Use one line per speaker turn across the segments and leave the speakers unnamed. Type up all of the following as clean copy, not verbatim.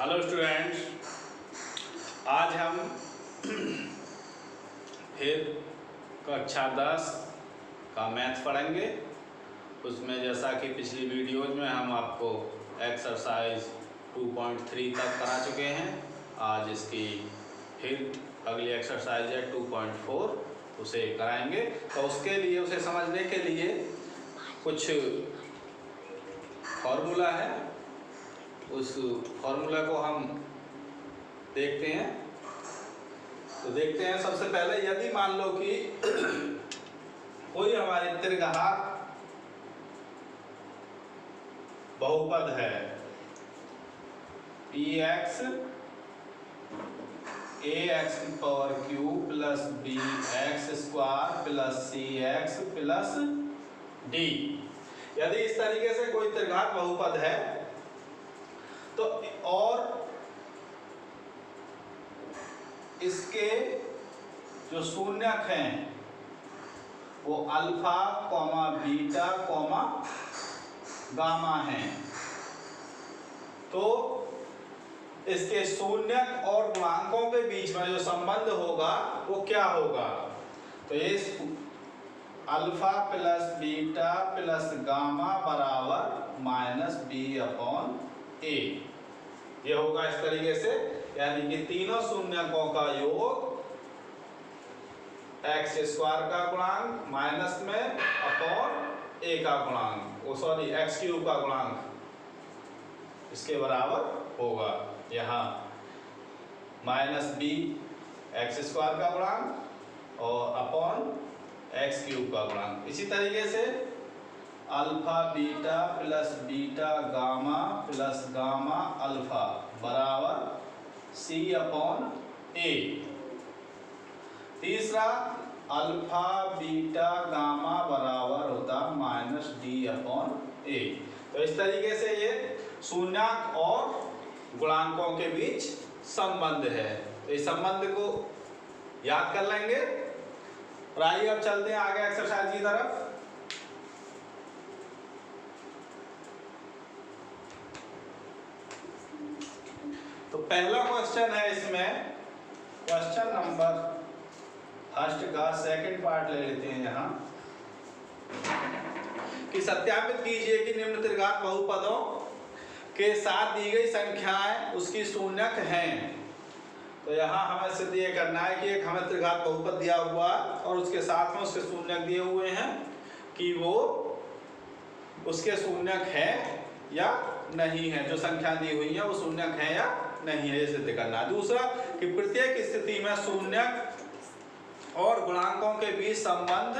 Hello students, आज हम फिर कक्षा 10 का मैथ पढ़ेंगे। उसमें जैसा कि पिछली वीडियोज में हम आपको एक्सरसाइज 2.3 तक करा चुके हैं, आज इसकी फिर अगली एक्सरसाइज है 2.4, उसे कराएंगे। तो उसके लिए, उसे समझने के लिए कुछ फॉर्मूला है, उस फॉर्मूला को हम देखते हैं। तो देखते हैं, सबसे पहले यदि मान लो कि कोई हमारी त्रिघात बहुपद है px ax की power cube plus bx square plus cx plus d। यदि इस तरीके से कोई त्रिघात बहुपद है तो और इसके जो शून्यक हैं वो alpha comma beta comma gamma हैं, तो इसके शून्यक और गुणांकों के बीच में जो संबंध होगा वो क्या होगा? तो ये alpha plus beta plus gamma बराबर माइनस बी अपॉन ए। ये होगा इस तरीके से, यानी कि तीनों शून्यकों का योग एक्स स्क्वायर का गुणांक माइनस में अपॉन ए का गुणांक, सॉरी एक्स क्यूब का गुणांक, इसके बराबर होगा। यहाँ माइनस बी एक्स स्क्वायर का गुणांक और अपॉन एक्स क्यूब का गुणांक। इसी तरीके से alpha beta plus beta gamma plus gamma alpha बराबर सी अपॉन ए। तीसरा अल्फा बीटा गामा बराबर होता माइनस डी अपॉन ए। तो इस तरीके से ये शून्यक और गुणांकों के बीच संबंध है। तो इस संबंध को याद कर लेंगे। और आइए अब चलते हैं आगे एक्सरसाइज की तरफ। तो पहला क्वेश्चन है इसमें, क्वेश्चन नंबर फर्स्ट का सेकंड पार्ट ले लेते हैं यहाँ, कि सत्यापित कीजिए कि निम्न त्रिघात बहुपदों के साथ दी गई संख्याएं उसकी शून्यक हैं। तो यहाँ हमें सिर्फ ये करना है कि एक हमें त्रिघात बहुपद दिया हुआ और उसके साथ में उसके शून्यक दिए हुए हैं कि वो उसके शून्यक है या नहीं है, जो संख्या दी हुई है वो शून्यक है या नहीं है, ये सिद्ध करना है। दूसरा कि प्रत्येक स्थिति में शून्यक और गुणांकों के बीच संबंध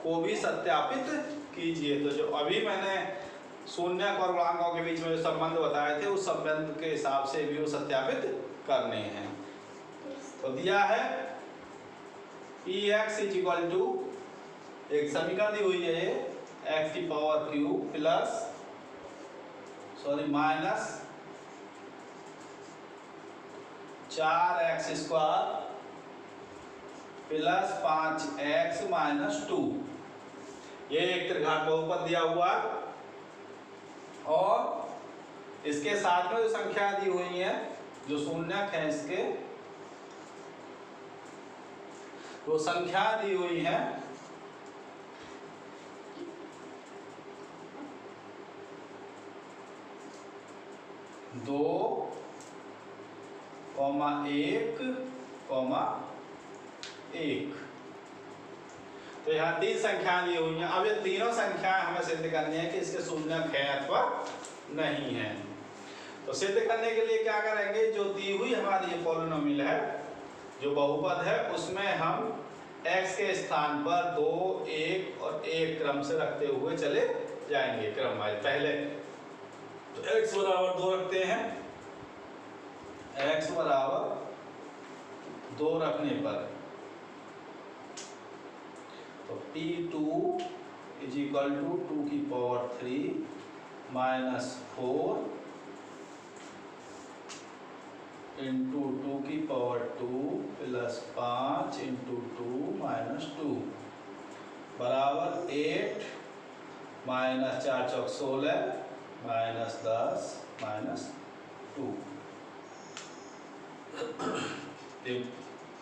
को भी सत्यापित कीजिए। तो जो अभी मैंने शून्यक और गुणांकों के बीच में जो संबंध बताए थे उस संबंध के हिसाब से भी वो सत्यापित करने हैं। तो दिया है px इज इक्वल टू, एक समीकरण दी हुई है ये, x की power cube plus minus 4x square plus 5x minus 2। ये एक त्रिघात बहुपद दिया हुआ और इसके साथ में जो संख्या दी हुई है, जो शून्यक है इसके, वो संख्या दी हुई है 2, 1, 1। तो यहाँ तीन संख्याएं दी हुई हैं। अब ये तीनों संख्याएं हमें सिद्ध करनी है कि इसके शून्यक है अथवा नहीं है। तो सिद्ध करने के लिए क्या करेंगे, जो दी हुई हमारी ये पॉलिनोमियल है, जो बहुपद है, उसमें हम x के स्थान पर 2, 1 और 1 क्रम से रखते हुए चले जाएंगे क्रम वाइज। पहले तो x बराबर 2 रखते हैं, x बराबर 2 रखने पर तो p2 इज इक्वल टू 2 की पावर 3 माइनस 4 इंटू 2 की पावर 2 प्लस 5 इंटू 2 माइनस 2 बराबर 8 माइनस 4 चौक 16 माइनस 10 माइनस 2।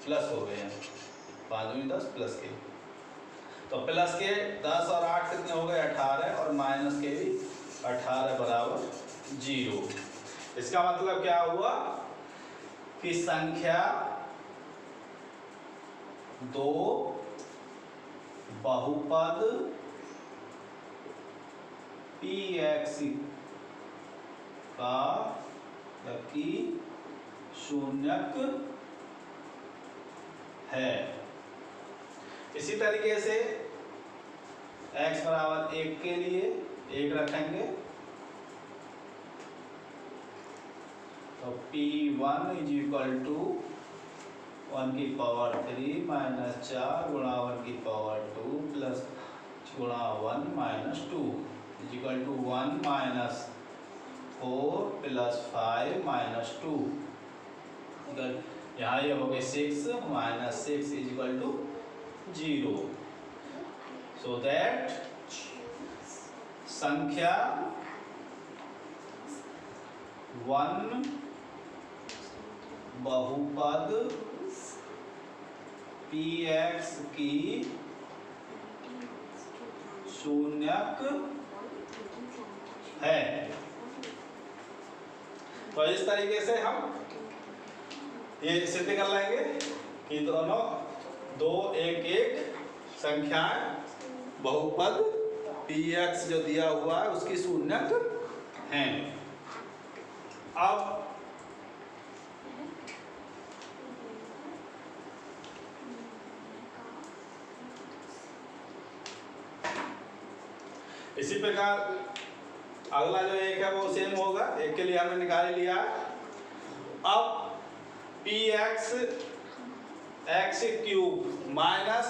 प्लस हो गए हैं, 5 दूनी 10 प्लस के, तो प्लस के 10 और 8 कितने हो गए 18 और माइनस के भी 18 बराबर 0। इसका मतलब क्या हुआ कि संख्या 2 बहुपद px का की शून्यक है। इसी तरीके से x बराबर 1 के लिए 1 रखेंगे तो P1 इज इक्वल टू 1 की पावर 3 माइनस 4 गुणा 1 की पावर 2 प्लस गुणा 1 minus 2 is equal to 1 minus 4 plus 5 minus 2। यहाँ ये हो गए 6 minus 6 is equal to 0। So that संख्या 1 बहुपद px की शून्यक है। तो इस तरीके से हम ये सिद्ध कर लेंगे कि दोनों 2 1 1 संख्याएं बहुपद px जो दिया हुआ है उसकी शून्यक हैं। अब इसी प्रकार अगला जो एक है वो सेम होगा, एक के लिए हमने निकाल लिया है। अब px x cube minus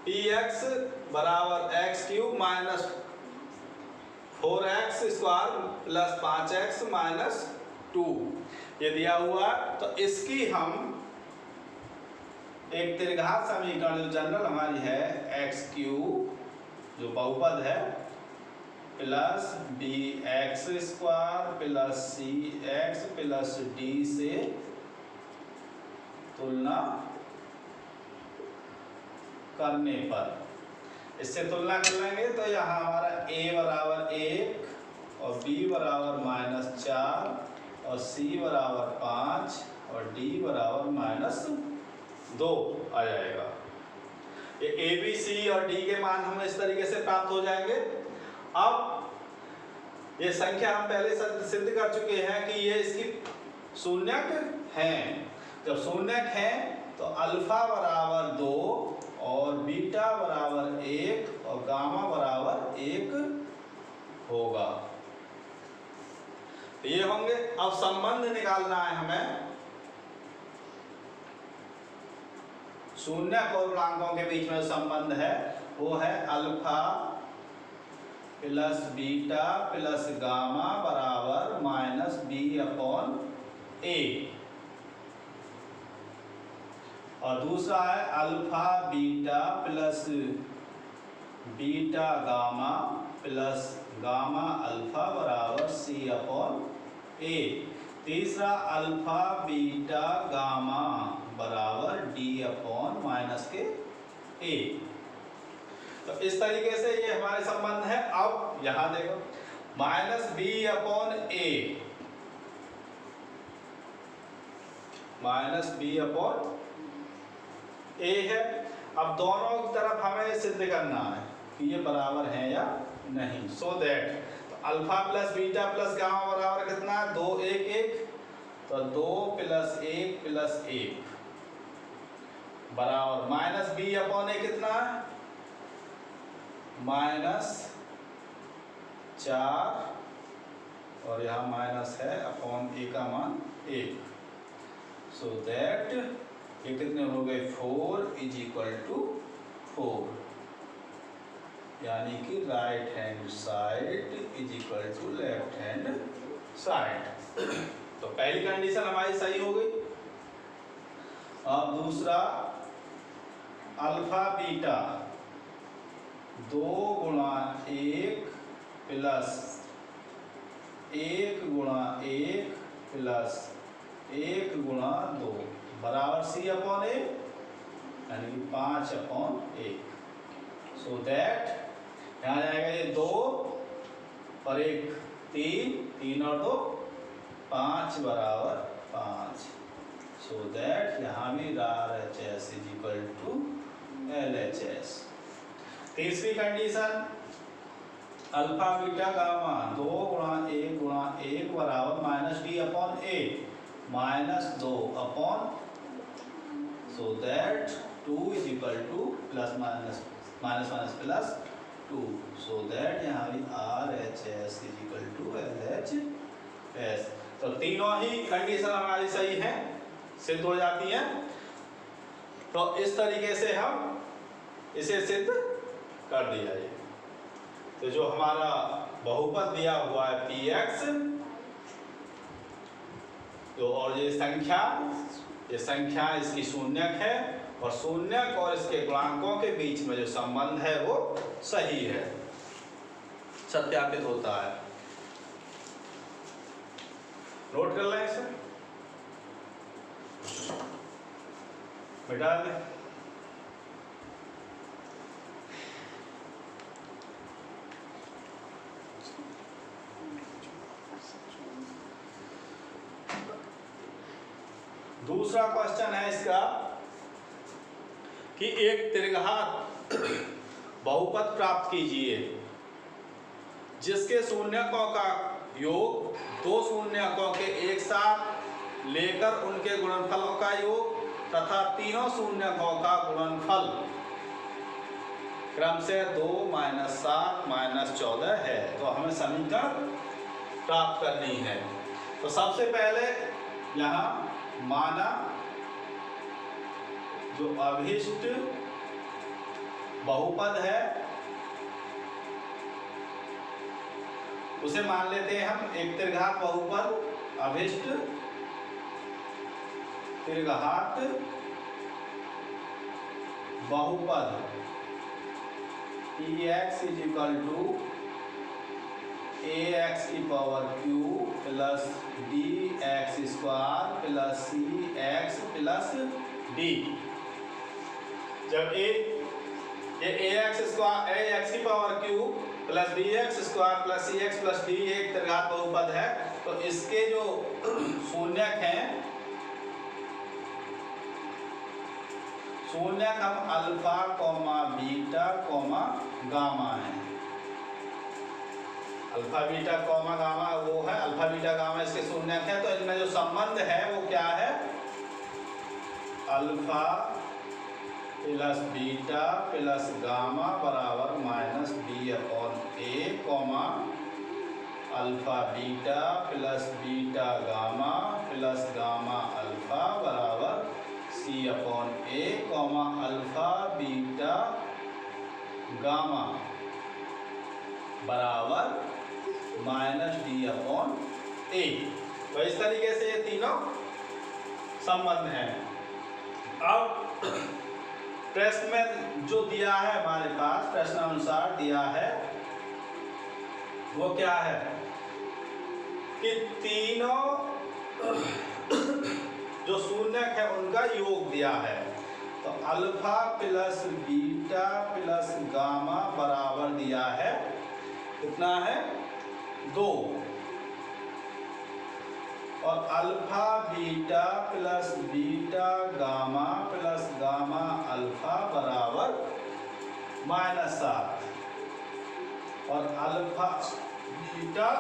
px बराबर x cube minus 4x square plus 5x minus 2 ये दिया हुआ। तो इसकी हम एक त्रिघात समीकरण जो जनरल हमारी है x क्यूब जो बहुपद है plus bx square plus cx plus d से तुलना करने पर, इससे तुलना कर लेंगे तो यहाँ हमारा a बराबर 1 और b बराबर -4 और c बराबर 5 और d बराबर -2 आ जाएगा। ये a b c और d के मान हमें इस तरीके से प्राप्त हो जाएंगे। अब ये संख्या हम पहले सिद्ध कर चुके हैं कि ये इसकी शून्यक हैं। जब शून्यक हैं तो अल्फा बराबर 2 और बीटा बराबर 1 और गामा बराबर 1 होगा। ये होंगे। अब संबंध निकालना है हमें शून्यक और पूर्णांकों के बीच में संबंध है वो है alpha plus beta plus gamma बराबर -b/a और दूसरा है alpha beta plus beta gamma plus gamma alpha बराबर c/a। तीसरा अल्फा बीटा गामा बराबर d/-a। तो इस तरीके से ये हमारे संबंध है। अब यहाँ देखो -b/a है। अब दोनों की तरफ हमें सिद्ध करना है कि ये बराबर है या नहीं। सो दैट तो alpha plus beta plus gamma बराबर कितना है 2 1 1 तो 2 + 1 + 1 बराबर -b/a कितना है -4 और यहाँ माइनस है अपॉन a का मान 1। सो दैट ये कितने हो गए 4 = 4 यानी कि right hand side = left hand side. तो पहली कंडीशन हमारी सही हो गई। अब दूसरा अल्फा बीटा 2 × 1 + 1 × 1 प्लस 1 गुणा 2 बराबर C अपॉन ए, यानी कि 5/1। सो दैट यहाँ जाएगा ये 2 और 1 3, 3 और 2 5 बराबर 5। सो दैट यहाँ भी RHS is equal to LHS। तीसरी कंडीशन अल्फा बीटा गामा 2 गुणा 1 बराबर -D/A -2 so that 2 is equal to plus minus plus 2। So that यहाँ भी RHS is equal to LHS। तो तीनों ही कंडीशन हमारी सही है, सिद्ध हो जाती है। तो इस तरीके से हम इसे सिद्ध कर दिया। ये तो जो हमारा बहुपद दिया हुआ है px, तो और ये संख्या इसकी शून्यक है, और शून्यक और इसके गुणांकों के बीच में जो संबंध है वो सही है, सत्यापित होता है। नोट कर लें इसे, मिटा दें। दूसरा क्वेश्चन है इसका कि एक त्रिघात बहुपद प्राप्त कीजिए जिसके शून्यकों का योग दो शून्यकों के एक साथ लेकर उनके गुणनफलों का योग तथा तीनों शून्यकों का गुणनफल क्रम से 2 - 7 - 14 है। तो हमें समीकरण प्राप्त करनी है। तो सबसे पहले यहाँ माना जो अभिष्ट बहुपद है उसे मान लेते हैं हम एक त्रिघात बहुपद, अभिष्ट त्रिघात बहुपद Px is equal to ax³ plus dx² plus cx plus d। जब ये ax³ plus dx² plus cx plus d एक त्रिघात बहुपद है, तो इसके जो शून्यक हैं, शून्यक हम alpha comma beta comma gamma है। अल्फा बीटा कॉमा गामा वो है, अल्फा बीटा गामा इसके शून्यक है। तो इनमें जो संबंध है वो क्या है? Alpha plus beta plus gamma बराबर -B/A comma alpha beta plus beta gamma plus gamma alpha बराबर C/A comma alpha beta gamma बराबर -D/A। तो इस तरीके से ये तीनों संबंध हैं। अब प्रश्न में जो दिया है हमारे पास, प्रश्न अनुसार दिया है वो क्या है कि तीनों जो शून्यक है उनका योग दिया है। तो alpha plus beta plus gamma बराबर दिया है, कितना है? 2। और alpha beta plus beta gamma plus gamma alpha बराबर -7। और अल्फा बीटा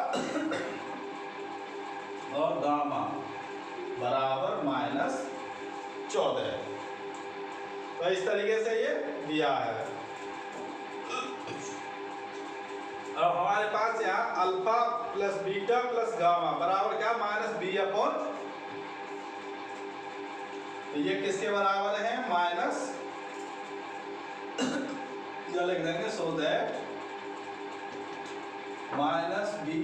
और गामा बराबर -14। तो इस तरीके से ये दिया है। अब हमारे पास यहाँ alpha plus beta plus gamma बराबर क्या? -B/। तो ये किसके बराबर है? माइनस, या लिख देंगे so that -B/A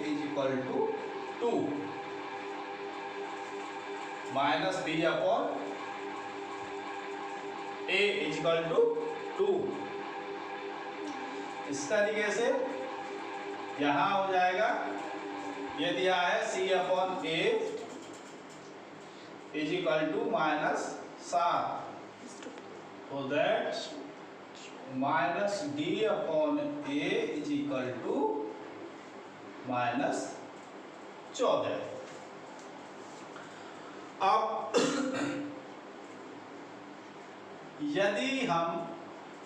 is equal to 2। -B/A is equal to 2। इस तरीके से यहाँ हो जाएगा ये दिया है c upon a is equal to -7, so that -d upon a is equal to -14। अब यदि हम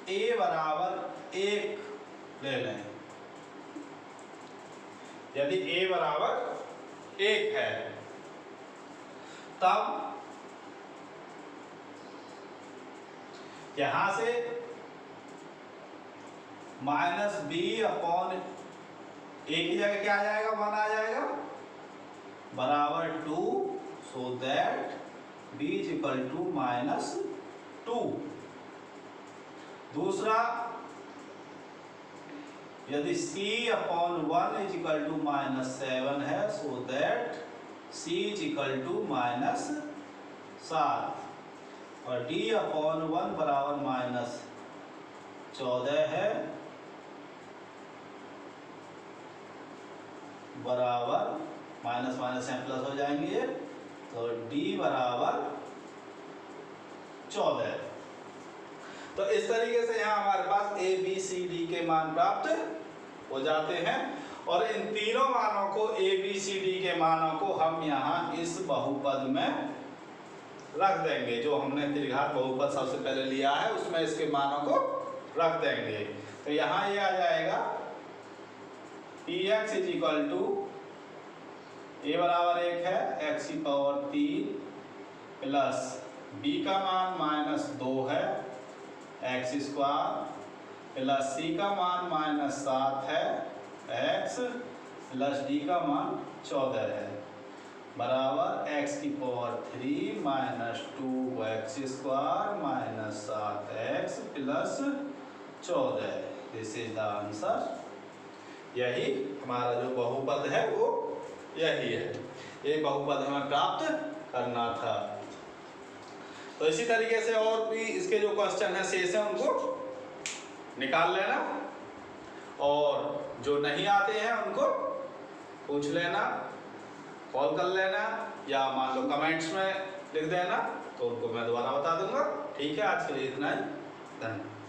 a बराबर 1 ले लें, यदि a बराबर 1 है, तब यहां से -b अपॉन a की जगह क्या आ जाएगा, 1 आ जाएगा, बराबर 2, so that b is equal to -2। दूसरा, यदि c upon 1 is equal to -7 है, so that c is equal to -7, और d अपॉन 1 बराबर -14 है, बराबर माइनस माइनस से प्लस हो जाएंगे, तो d बराबर 14। तो इस तरीके से यहाँ हमारे पास a b c d के मान प्राप्त हो जाते हैं, और इन तीनों मानों को a b c d के मानों को हम यहाँ इस बहुपद में रख देंगे। जो हमने त्रिघात बहुपद सबसे पहले लिया है उसमें इसके मानों को रख देंगे। तो यहाँ ये आ जाएगा px is equal to a बराबर 1 है, x की पावर 3 प्लस b का मान -2 है, x स्क्वायर प्लस c का मान -7 है, x प्लस d का मान 14 है, बराबर x की power 3 -2x square -7x plus 14। This is the answer. यही हमारा जो बहुपद है वो यही है, ये बहुपद हमें प्राप्त करना था। तो इसी तरीके से और भी इसके जो क्वेश्चन है शेष है उनको निकाल लेना, और जो नहीं आते हैं उनको पूछ लेना, कॉल कर लेना, या मान लो कमेंट्स में लिख देना, तो उनको मैं दोबारा बता दूंगा। ठीक है, आज के लिए इतना ही, धन्यवाद।